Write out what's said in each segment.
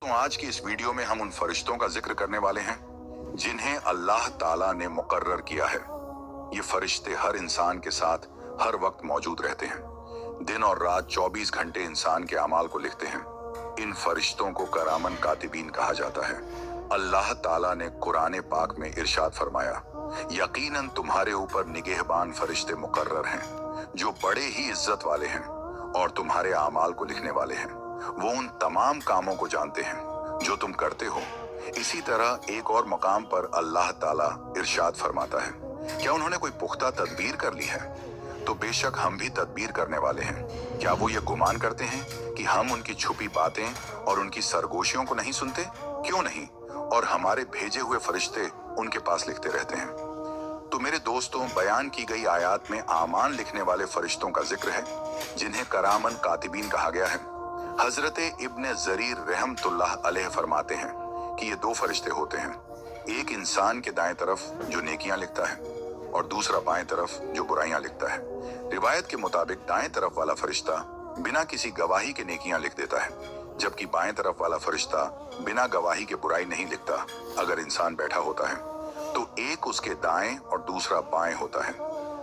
तो आज की इस वीडियो में हम उन फरिश्तों का जिक्र करने वाले हैं जिन्हें अल्लाह ताला ने मुकर्रर किया है। ये फरिश्ते हर इंसान के साथ हर वक्त मौजूद रहते हैं। दिन और रात 24 घंटे इंसान के अमाल को लिखते हैं। इन फरिश्तों को करामन कातिबीन कहा जाता है। अल्लाह ताला ने कुरान पाक में इरशाद फरमाया, यकीनन तुम्हारे ऊपर निगहबान फरिश्ते मुकर्रर हैं जो बड़े ही इज्जत वाले हैं और तुम्हारे अमाल को लिखने वाले हैं। वो उन तमाम कामों को जानते हैं जो तुम करते हो। इसी तरह एक और मकाम पर अल्लाह ताला इरशाद फरमाता है, क्या उन्होंने कोई पुख्ता तदबीर कर ली है? तो बेशक हम भी तदबीर करने वाले हैं। क्या वो ये गुमान करते हैं कि हम उनकी छुपी बातें और उनकी सरगोशियों को नहीं सुनते? क्यों नहीं? और हमारे भेजे हुए फरिश्ते उनके पास लिखते रहते हैं। तो मेरे दोस्तों, बयान की गई आयत में आमान लिखने वाले फरिश्तों का जिक्र है जिन्हें करामन कातिबीन कहा गया है। हजरत इब्ने जरीर रहमतुल्लाह अलैह फरमाते हैं कि ये दो फरिश्ते होते हैं, एक इंसान के दाएं तरफ जो नेकियां लिखता है और दूसरा बाएं तरफ जो बुराइयां लिखता है। रिवायत के मुताबिक दाएं तरफ वाला फरिश्ता बिना किसी गवाही के नेकियां लिख देता है, जबकि बाएं तरफ वाला फरिश्ता बिना गवाही के बुराई नहीं लिखता। अगर इंसान बैठा होता है तो एक उसके दाएं और दूसरा बाएं होता है।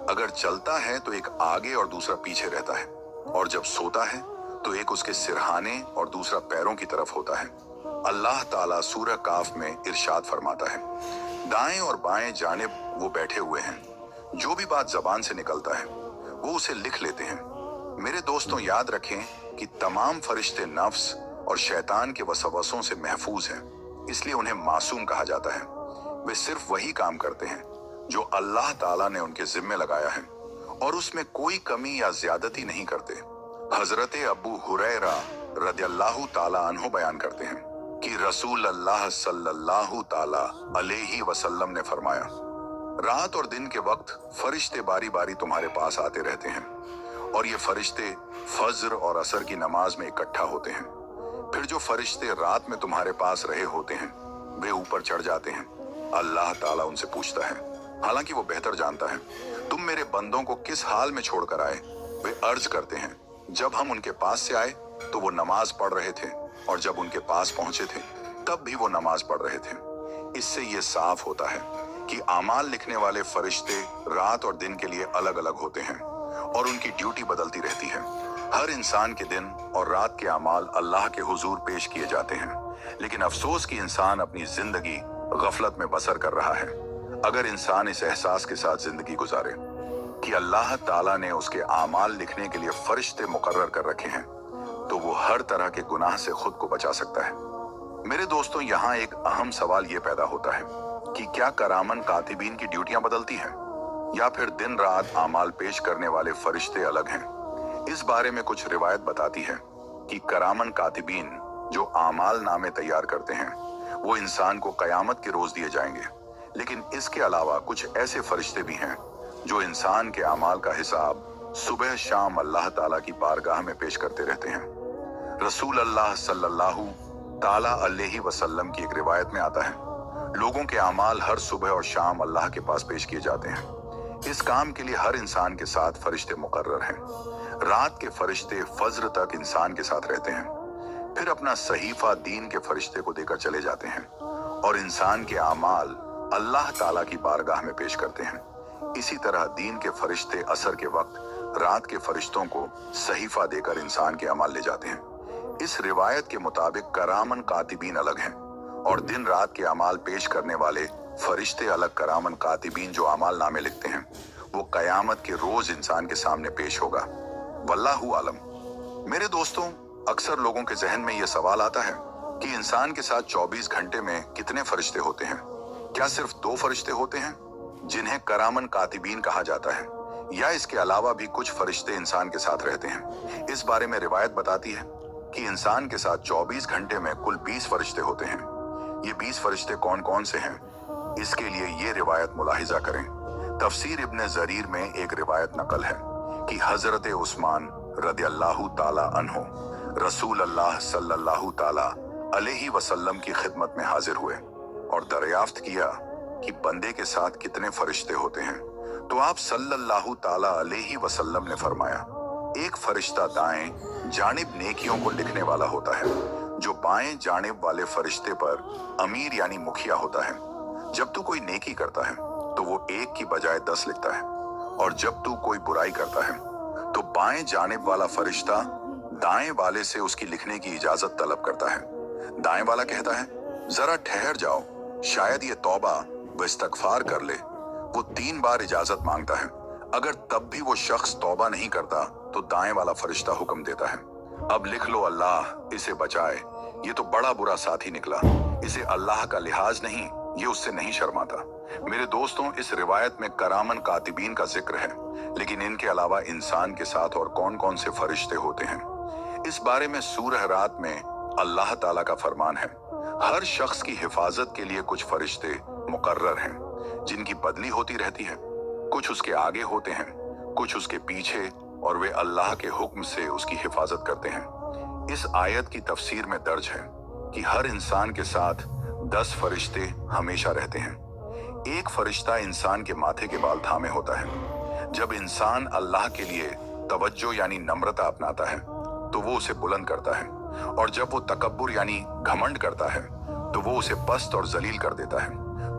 अगर चलता है तो एक आगे और दूसरा पीछे रहता है, और जब सोता है तो एक उसके सिरहाने और दूसरा पैरों की तरफ होता है। अल्लाह ताला सूरह काफ में इरशाद फरमाता है, दाएं और बाएं जानिब वो बैठे हुए हैं, जो भी बात जबान से निकलता है वो उसे लिख लेते हैं। मेरे दोस्तों, याद रखें कि तमाम फरिश्ते नफ्स और शैतान के वसवसों से महफूज हैं, इसलिए उन्हें मासूम कहा जाता है। वे सिर्फ वही काम करते हैं जो अल्लाह ताला ने उनके जिम्मे लगाया है और उसमें कोई कमी या ज्यादती नहीं करते। हजरत अबू हुरैरा रदियल्लाहु ताला अन्हु बयान करते हैं कि रसूल अल्लाह सल्लल्लाहु ताला अलैहि वसल्लम ने फरमाया, रात और दिन के वक्त फरिश्ते बारी बारी तुम्हारे पास आते रहते हैं और ये फरिश्ते फज्र और असर की नमाज में इकट्ठा होते हैं। फिर जो फरिश्ते रात में तुम्हारे पास रहे होते हैं वे ऊपर चढ़ जाते हैं। अल्लाह ताला उनसे पूछता है, हालांकि वो बेहतर जानता है, तुम मेरे बंदों को किस हाल में छोड़कर आए? वे अर्ज करते हैं, जब हम उनके पास से आए तो वो नमाज पढ़ रहे थे और जब उनके पास पहुंचे थे तब भी वो नमाज पढ़ रहे थे। इससे ये साफ होता है कि आमाल लिखने वाले फरिश्ते रात और दिन के लिए अलग अलग होते हैं और उनकी ड्यूटी बदलती रहती है। हर इंसान के दिन और रात के अमाल अल्लाह के हुजूर पेश किए जाते हैं, लेकिन अफसोस कि इंसान अपनी जिंदगी गफलत में बसर कर रहा है। अगर इंसान इस एहसास के साथ जिंदगी गुजारे कि अल्लाह ताला ने उसके आमाल लिखने के लिए फरिश्ते मुकर्रर कर रखे हैं, तो वो हर तरह के गुनाह से खुद को बचा सकता है। मेरे दोस्तों, यहाँ एक अहम सवाल ये पैदा होता है कि क्या करामन कातिबीन की ड्यूटियां बदलती हैं या फिर दिन रात आमाल पेश करने वाले फरिश्ते अलग हैं? इस बारे में कुछ रिवायत बताती है कि करामन कातिबीन जो आमाल नामे तैयार करते हैं वो इंसान को कयामत के रोज दिए जाएंगे, लेकिन इसके अलावा कुछ ऐसे फरिश्ते भी हैं जो इंसान के अमाल का हिसाब सुबह शाम अल्लाह ताला की बारगाह में पेश करते रहते हैं। रसूल अल्लाह सल्लल्लाहु ताला अलैहि वसल्लम की एक रिवायत में आता है, लोगों के अमाल हर सुबह और शाम अल्लाह के पास पेश किए जाते हैं। इस काम के लिए हर इंसान के साथ फरिश्ते मुकर्रर हैं। रात के फरिश्ते फज्र तक इंसान के साथ रहते हैं, फिर अपना सहीफा दीन के फरिश्ते को देकर चले जाते हैं और इंसान के अमाल अल्लाह ताला की बारगाह में पेश करते हैं। इसी तरह दीन के फरिश्ते असर के वक्त रात के फरिश्तों को सहीफा देकर इंसान के अमाल ले जाते हैं। इस रिवायत के मुताबिक करामन कातिबीन अलग हैं और दिन रात के अमाल पेश करने वाले फरिश्ते अलग। करामन कातिबीन जो अमाल नामे लिखते हैं वो कयामत के रोज इंसान के सामने पेश होगा। वल्लाहु आलम। मेरे दोस्तों, अक्सर लोगों के जहन में यह सवाल आता है कि इंसान के साथ 24 घंटे में कितने फरिश्ते होते हैं? क्या सिर्फ 2 फरिश्ते होते हैं जिन्हें करामन कातिबीन कहा जाता है, या इसके अलावा भी कुछ फरिश्ते इंसान के साथ रहते हैं? इस बारे में रिवायत बताती है कि इंसान के साथ 24 घंटे में कुल 20 फरिश्ते होते हैं। ये 20 फरिश्ते कौन कौन से हैं, इसके लिए ये रिवायत मुलाहिजा करें। तफसीर इब्ने जरीर में एक रिवायत नकल है कि हजरत उस्मान रदियल्लाहु ताला अन्हु रसूल अल्लाह सल्लल्लाहु ताला अलैहि वसल्लम की खिदमत में हाजिर हुए और दरियाफ्त किया कि बंदे के साथ कितने फरिश्ते होते हैं। तो आप सल्लल्लाहु ताला अलैहि वसल्लम ने फरमाया, एक फरिश्ता दाएं जानिब नेकियों को लिखने वाला होता है, जो बाएं जानिब वाले फरिश्ते पर अमीर यानी मुखिया होता है। जब तू कोई नेकी करता है तो वो 1 की बजाय 10 लिखता है, और जब तू कोई बुराई करता है तो बाएं जानिब वाला फरिश्ता दाएं वाले से उसकी लिखने की इजाजत तलब करता है। दाएं वाला कहता है, जरा ठहर जाओ, शायद ये तौबा व इस्तगफार कर ले। वो 3 बार इजाजत मांगता है। अगर तब भी वो शख्स तौबा नहीं करता तो दाएं वाला फरिश्ता हुक्म देता है, अब लिख लो, अल्लाह इसे बचाए, ये तो बड़ा बुरा साथी निकला, इसे अल्लाह का लिहाज नहीं, ये उससे नहीं शर्माता। मेरे दोस्तों, इस रिवायत में करामन कातिबीन का जिक्र है, लेकिन इनके अलावा इंसान के साथ और कौन कौन से फरिश्ते होते हैं, इस बारे में सूरह रात में अल्लाह ताला का फरमान है, हर शख्स की हिफाजत के लिए कुछ फरिश्ते मुकर्रर हैं, जिनकी बदली होती रहती है। कुछ उसके आगे होते हैं, कुछ उसके पीछे, और वे अल्लाह के हुक्म से उसकी हिफाजत करते हैं। इस आयत की तफसीर में दर्ज है कि हर इंसान के साथ 10 फरिश्ते हमेशा रहते हैं। एक फरिश्ता इंसान के माथे के बाल थामे होता है। जब इंसान अल्लाह के लिए तवज्जो यानी नम्रता अपनाता है तो वो उसे बुलंद करता है, और जब वो तकब्बुर यानी घमंड करता है तो वो उसे पस्त और जलील कर देता है।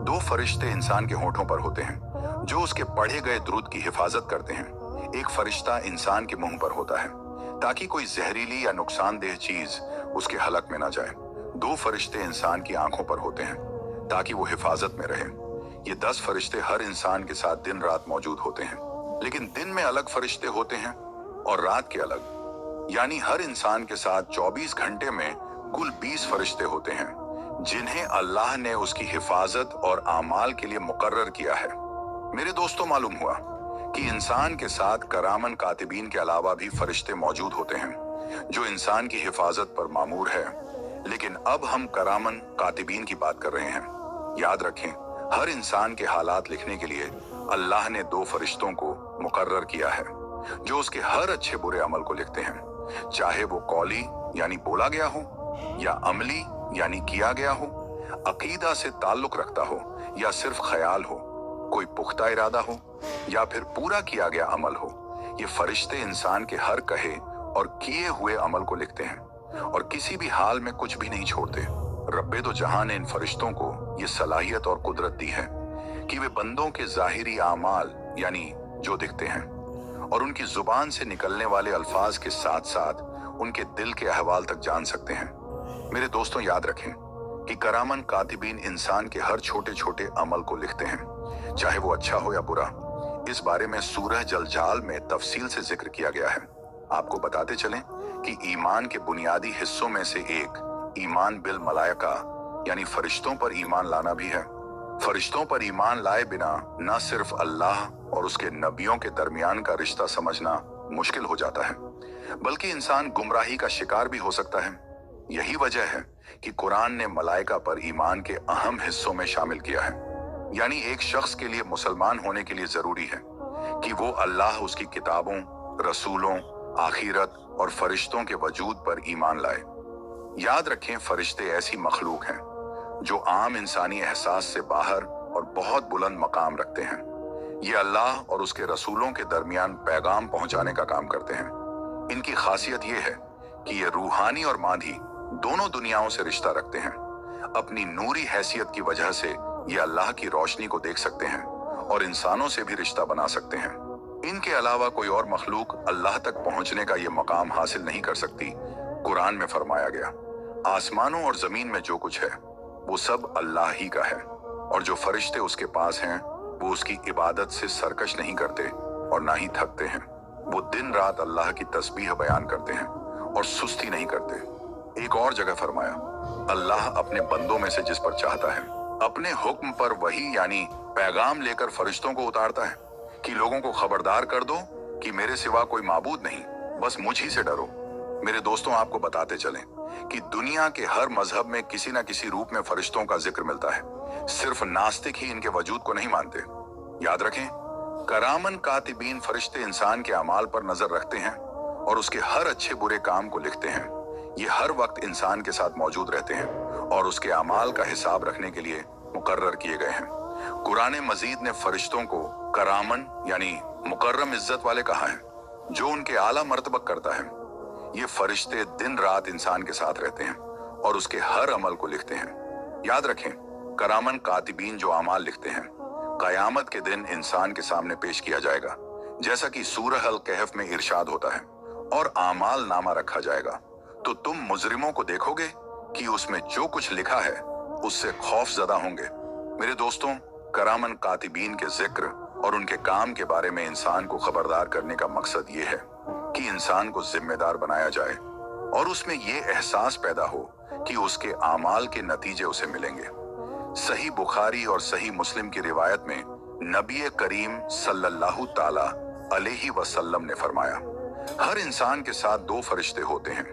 2 फरिश्ते इंसान के होठों पर होते हैं जो उसके पढ़े गए दुरूद की हिफाजत करते हैं। एक फरिश्ता इंसान के मुंह पर होता है ताकि कोई जहरीली या नुकसानदेह चीज उसके हलक में ना जाए। 2 फरिश्ते इंसान की आंखों पर होते हैं ताकि वो हिफाजत में रहे। ये 10 फरिश्ते हर इंसान के साथ दिन रात मौजूद होते हैं, लेकिन दिन में अलग फरिश्ते होते हैं और रात के अलग, यानी हर इंसान के साथ 24 घंटे में कुल 20 फरिश्ते होते हैं जिन्हें अल्लाह ने उसकी हिफाजत और आमाल के लिए मुकर्रर किया है। मेरे दोस्तों, मालूम हुआ कि इंसान के साथ करामन कातिबीन के अलावा भी फरिश्ते मौजूद होते हैं जो इंसान की हिफाजत पर मामूर है, लेकिन अब हम करामन कातिबीन की बात कर रहे हैं। याद रखें, हर इंसान के हालात लिखने के लिए अल्लाह ने 2 फरिश्तों को मुकर्रर किया है जो उसके हर अच्छे बुरे अमल को लिखते हैं, चाहे वो कौली यानी बोला गया हो या अमली यानी किया गया हो, अकीदा से ताल्लुक रखता हो या सिर्फ ख्याल हो, कोई पुख्ता इरादा हो या फिर पूरा किया गया अमल हो। ये फरिश्ते इंसान के हर कहे और किए हुए अमल को लिखते हैं और किसी भी हाल में कुछ भी नहीं छोड़ते। रब्बे दो जहां ने इन फरिश्तों को ये सलाहियत और कुदरत दी है कि वे बंदों के जाहिरी आमाल यानी जो दिखते हैं और उनकी जुबान से निकलने वाले अल्फाज के साथ साथ उनके दिल के अहवाल तक जान सकते हैं। मेरे दोस्तों, याद रखें कि करामन कातिबीन इंसान के हर छोटे छोटे अमल को लिखते हैं, चाहे वो अच्छा हो या बुरा। इस बारे में सूरह जलजाल में तफसील से जिक्र किया गया है। आपको बताते चलें कि ईमान के बुनियादी हिस्सों में से एक ईमान बिल मलाइका यानी फरिश्तों पर ईमान लाना भी है। फरिश्तों पर ईमान लाए बिना न सिर्फ अल्लाह और उसके नबियों के दरमियान का रिश्ता समझना मुश्किल हो जाता है, बल्कि इंसान गुमराही का शिकार भी हो सकता है। यही वजह है कि कुरान ने मलाइका पर ईमान के अहम हिस्सों में शामिल किया है। यानी एक शख्स के लिए मुसलमान होने के लिए जरूरी है कि वो अल्लाह, उसकी किताबों, रसूलों, आखिरत और फरिश्तों के वजूद पर ईमान लाए। याद रखें, फरिश्ते ऐसी मखलूक हैं जो आम इंसानी एहसास से बाहर और बहुत बुलंद मकाम रखते हैं। ये अल्लाह और उसके रसूलों के दरमियान पैगाम पहुंचाने का काम करते हैं। इनकी खासियत ये है कि ये रूहानी और मादी दोनों दुनियाओं से रिश्ता रखते हैं। अपनी नूरी हैसियत की वजह से ये अल्लाह की रोशनी को देख सकते हैं और इंसानों से भी रिश्ता बना सकते हैं। इनके अलावा कोई और मखलूक अल्लाह तक पहुंचने का ये मकाम हासिल नहीं कर सकती। कुरान में फरमाया गया, आसमानों और जमीन में जो कुछ है वो सब अल्लाह ही का है, और जो फरिश्ते उसके पास हैं वो उसकी इबादत से सरकश नहीं करते और ना ही थकते हैं। वो दिन रात अल्लाह की तस्बीह बयान करते हैं और सुस्ती नहीं करते। एक और जगह फरमाया, अल्लाह अपने बंदों में से जिस पर चाहता है अपने हुक्म पर वही यानी पैगाम लेकर फरिश्तों को उतारता है कि लोगों को खबरदार कर दो कि मेरे सिवा कोई माबूद नहीं, बस मुझ ही से डरो। मेरे दोस्तों, आपको बताते चलें कि दुनिया के हर मजहब में किसी न किसी रूप में फरिश्तों का जिक्र मिलता है। सिर्फ नास्तिक ही इनके वजूद को नहीं मानते। याद रखें, करामन कातिबीन फरिश्ते इंसान के अमाल पर नजर रखते हैं और उसके हर अच्छे बुरे काम को लिखते हैं। ये हर वक्त इंसान के साथ मौजूद रहते हैं और उसके अमाल का हिसाब रखने के लिए मुकर्रर किए गए हैं। कुरान मजीद ने फरिश्तों को करामन यानी मुकर्रम इज्जत वाले कहा है, जो उनके आला मर्तबा करता है। ये फरिश्ते दिन रात इंसान के साथ रहते हैं और उसके हर अमल को लिखते हैं। याद रखें, करामन कातिबीन जो अमाल लिखते हैं, कयामत के दिन इंसान के सामने पेश किया जाएगा, जैसा कि सूरह अल कहफ में इरशाद होता है, और आमाल नामा रखा जाएगा। तो तुम मुजरिमों को देखोगे कि उसमें जो कुछ लिखा है उससे खौफ ज़दा होंगे। मेरे दोस्तों, करामन कातिबीन के जिक्र और उनके काम के बारे में इंसान को खबरदार करने का मकसद ये है कि इंसान को जिम्मेदार बनाया जाए और उसमें ये एहसास पैदा हो कि उसके आमाल के नतीजे उसे मिलेंगे। सही बुखारी और सही मुस्लिम की रिवायत में नबी करीम सल्लल्लाहु ताला अलैहि वसल्लम ने फरमाया, हर इंसान के साथ दो फरिश्ते होते हैं,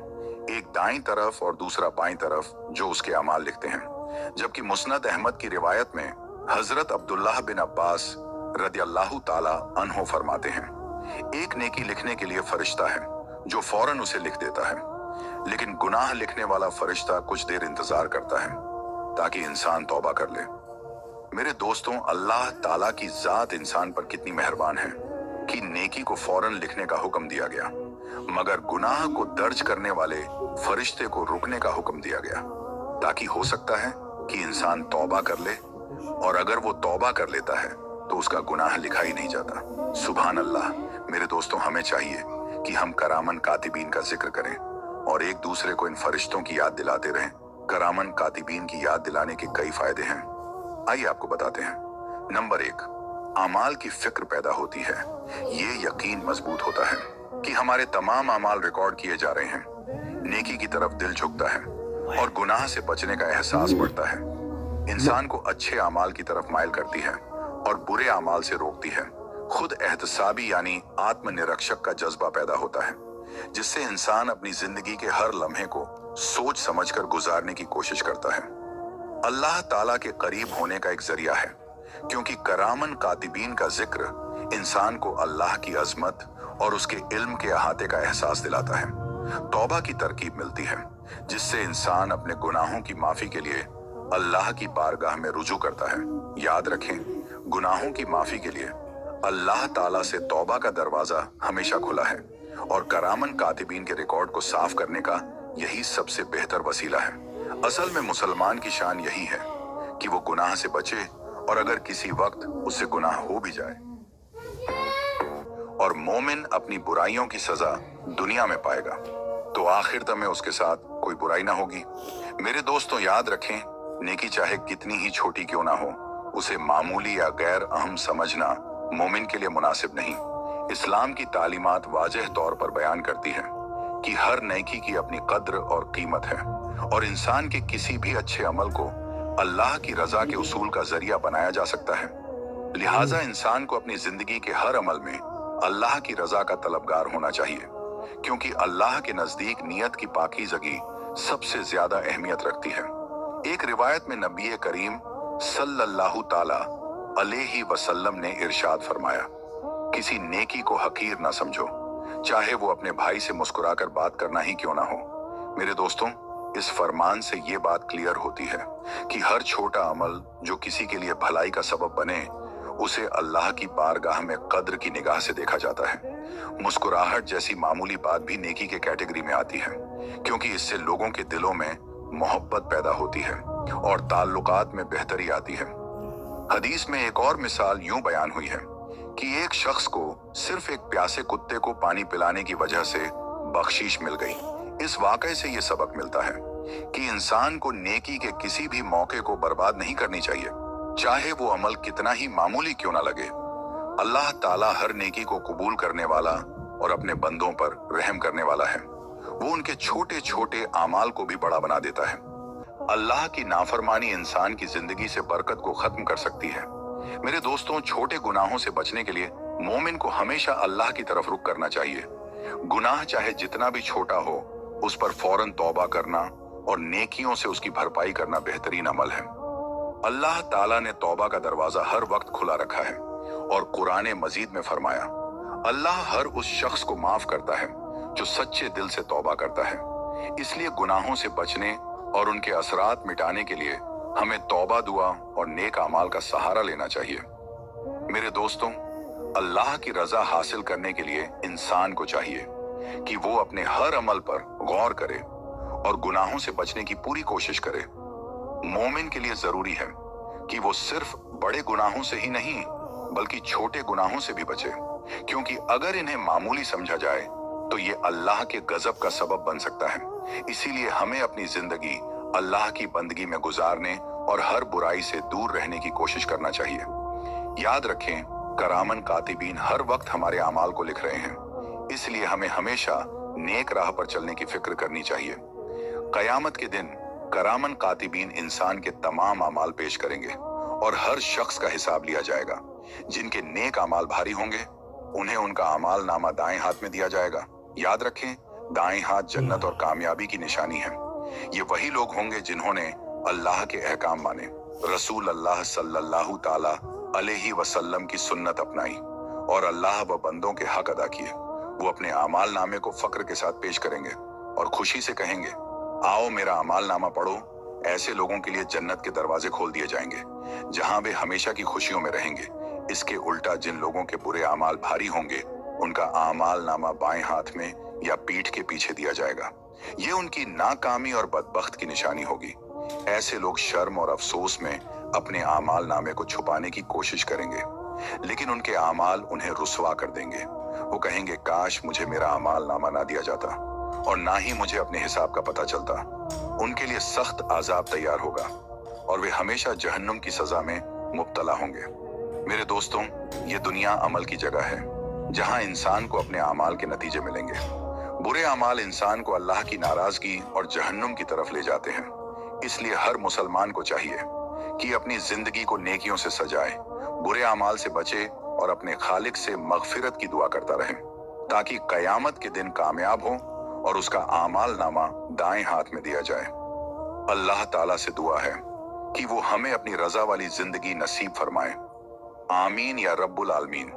एक दाईं तरफ और दूसरा बाईं तरफ, जो उसके अमाल लिखते हैं। जबकि मुस्नद अहमद की रिवायत में हजरत अब्दुल्लाह बिन अब्बास रदियल्लाहु ताला अन्हो फरमाते हैं, एक नेकी लिखने के लिए फरिश्ता है जो फौरन उसे लिख देता है, लेकिन गुनाह लिखने वाला फरिश्ता कुछ देर इंतजार करता है ताकि इंसान तौबा कर ले। मेरे दोस्तों, अल्लाह ताला की जात इंसान पर कितनी मेहरबान है कि नेकी को फौरन लिखने का हुक्म दिया गया, मगर गुनाह को दर्ज करने वाले फरिश्ते को रुकने का हुक्म दिया गया, ताकि हो सकता है कि इंसान तौबा कर ले, और अगर वो तौबा कर लेता है तो उसका गुनाह लिखा ही नहीं जाता। सुभान अल्लाह। मेरे दोस्तों, हमें चाहिए कि हम करामन कातिबीन का जिक्र करें और एक दूसरे को इन फरिश्तों की याद दिलाते रहें। करामन कातिबीन की याद दिलाने के कई फायदे हैं, आइए आपको बताते हैं। नंबर 1, अमाल की फिक्र पैदा होती है। ये यकीन मजबूत होता है कि हमारे तमाम अमाल रिकॉर्ड किए जा रहे हैं। नेकी की तरफ दिल झुकता है और गुनाह से बचने का एहसास बढ़ता है। इंसान को अच्छे अमाल की तरफ माइल करती है और बुरे अमाल से रोकती है। खुद एहतसाबी यानी आत्मनिरीक्षक का जज्बा पैदा होता है, जिससे इंसान अपनी जिंदगी के हर लम्हे को सोच समझकर गुजारने की कोशिश करता है। अल्लाह ताला के करीब होने का एक जरिया है, क्योंकि करामन कातिबीन का जिक्र इंसान को अल्लाह की अजमत और उसके इल्म के अहाते का एहसास दिलाता है। तौबा की तरकीब मिलती है, जिससे इंसान अपने गुनाहों की माफी के लिए अल्लाह की बारगाह में रुजू करता है। याद रखें, गुनाहों की माफी के लिए अल्लाह ताला से तौबा का दरवाजा हमेशा खुला है, और करामन कातिबीन के रिकॉर्ड को साफ करने का यही सबसे बेहतर वसीला है। असल में मुसलमान की शान यही है कि वो गुनाह से बचे, और अगर किसी वक्त उससे गुनाह हो भी जाए और मोमिन अपनी बुराइयों की सजा दुनिया में पाएगा, तो आखिर में उसके साथ कोई बुराई ना होगी। मेरे दोस्तों, याद रखें, नेकी चाहे कितनी ही छोटी क्यों ना हो, उसे मामूली या गैर अहम समझना मोमिन के लिए मुनासिब नहीं। इस्लाम की तालीमात वाज़ेह तौर पर बयान करती है कि हर नेकी की अपनी कद्र और कीमत है, और इंसान के किसी भी अच्छे अमल को अल्लाह की रजा के उसूल का जरिया बनाया जा सकता है। लिहाजा इंसान को अपनी जिंदगी के हर अमल में अल्लाह की रजा का तलबगार होना चाहिए, क्योंकि अल्लाह के नजदीक नियत की पाकीज़गी सबसे ज्यादा अहमियत रखती है। एक रिवायत में नबी करीम सल्लल्लाहु ताला अलैहि वसल्लम ने इरशाद फरमाया, किसी नेकी को हकीर ना समझो, चाहे वो अपने भाई से मुस्कुराकर बात करना ही क्यों ना हो। मेरे दोस्तों, इस फरमान से ये बात क्लियर होती है कि हर छोटा अमल जो किसी के लिए भलाई का सबब बने, उसे अल्लाह की बारगाह में कद्र की निगाह से देखा जाता है। मुस्कुराहट जैसी मामूली बात भी नेकी के कैटेगरी में आती है, क्योंकि इससे लोगों के दिलों में मोहब्बत पैदा होती है और ताल्लुकात में बेहतरी आती है। हदीस में एक और मिसाल यूं बयान हुई है कि एक शख्स को सिर्फ एक प्यासे कुत्ते को पानी पिलाने की वजह से बख्शीश मिल गई। इस वाकये से ये सबक मिलता है कि इंसान को नेकी के किसी भी मौके को बर्बाद नहीं करनी चाहिए, चाहे वो अमल कितना ही मामूली क्यों ना लगे। अल्लाह ताला हर नेकी को कबूल करने वाला और अपने बंदों पर रहम करने वाला है। वो उनके छोटे छोटे आमाल को भी बड़ा बना देता है। अल्लाह की नाफरमानी इंसान की जिंदगी से बरकत को खत्म कर सकती है। मेरे दोस्तों, छोटे गुनाहों से बचने के लिए मोमिन को हमेशा अल्लाह की तरफ रुख करना चाहिए। गुनाह चाहे जितना भी छोटा हो, उस पर फौरन तौबा करना और नेकियों से उसकी भरपाई करना बेहतरीन अमल है। अल्लाह ताला ने तौबा का दरवाजा हर वक्त खुला रखा है, और कुरान मजीद में फरमाया, अल्लाह हर उस शख्स को माफ करता है जो सच्चे दिल से तौबा करता है। इसलिए गुनाहों से बचने और उनके असरात मिटाने के लिए हमें तौबा, दुआ और नेक अमाल का सहारा लेना चाहिए। मेरे दोस्तों, अल्लाह की रजा हासिल करने के लिए इंसान को चाहिए कि वो अपने हर अमल पर गौर करे, और गुनाहों से बचने की पूरी कोशिश करे। मोमिन के लिए जरूरी है कि वो सिर्फ बड़े गुनाहों से ही नहीं बल्कि छोटे गुनाहों से भी बचे, क्योंकि अगर इन्हें मामूली समझा जाए तो ये अल्लाह के गजब का सबब बन सकता है। इसीलिए हमें अपनी जिंदगी अल्लाह की बंदगी में गुजारने और हर बुराई से दूर रहने की कोशिश करना चाहिए। याद रखें, करामन कातिबीन हर वक्त हमारे अमाल को लिख रहे हैं, इसलिए हमें हमेशा नेक राह पर चलने की फिक्र करनी चाहिए। कयामत के दिन करामन कातिबीन इंसान के तमाम अमाल पेश करेंगे और हर शख्स का हिसाब लिया जाएगा। जिनके नेक अमाल भारी होंगे उन्हें उनका अमाल नामा दाएं हाथ में दिया जाएगा। याद रखें, दाएं हाथ जन्नत और कामयाबी की निशानी है। ये वही लोग होंगे जिन्होंने अल्लाह के अहकाम माने, रसूल अल्लाह सल्लल्लाहु ताला अलैहि वसल्लम की सुन्नत अपनाई और अल्लाह व बंदों के हक अदा किए। वो अपने अमाल नामे को फक्र के साथ पेश करेंगे और खुशी से कहेंगे, आओ मेरा अमाल नामा पढ़ो। ऐसे लोगों के लिए जन्नत के दरवाजे खोल दिए जाएंगे जहां वे हमेशा की खुशियों में रहेंगे। इसके उल्टा जिन लोगों के बुरे अमाल भारी होंगे उनका अमाल नामा बाएं हाथ में या पीठ के पीछे दिया जाएगा। ये उनकी नाकामी और बदबख्त की निशानी होगी। ऐसे लोग शर्म और अफसोस में अपने अमाल नामे को छुपाने की कोशिश करेंगे, लेकिन उनके अमाल उन्हें रुसवा कर देंगे। वो कहेंगे, काश मुझे मेरा अमाल नामा ना दिया जाता और ना ही मुझे अपने हिसाब का पता चलता। उनके लिए सख्त अजाब तैयार होगा और वे हमेशा जहन्नुम की सजा में मुब्तला होंगे। मेरे दोस्तों, ये दुनिया अमल की जगह है जहां इंसान को अपने अमाल के नतीजे मिलेंगे। बुरे अमाल इंसान को अल्लाह की नाराजगी और जहन्नुम की तरफ ले जाते हैं। इसलिए हर मुसलमान को चाहिए कि अपनी जिंदगी को नेकियों से सजाए, बुरे अमाल से बचे और अपने खालिक से मगफिरत की दुआ करता रहे, ताकि कयामत के दिन कामयाब हो और उसका आमाल नामा दाएं हाथ में दिया जाए। अल्लाह ताला से दुआ है कि वो हमें अपनी रजा वाली जिंदगी नसीब फरमाए। आमीन या रब्बुल आलमीन।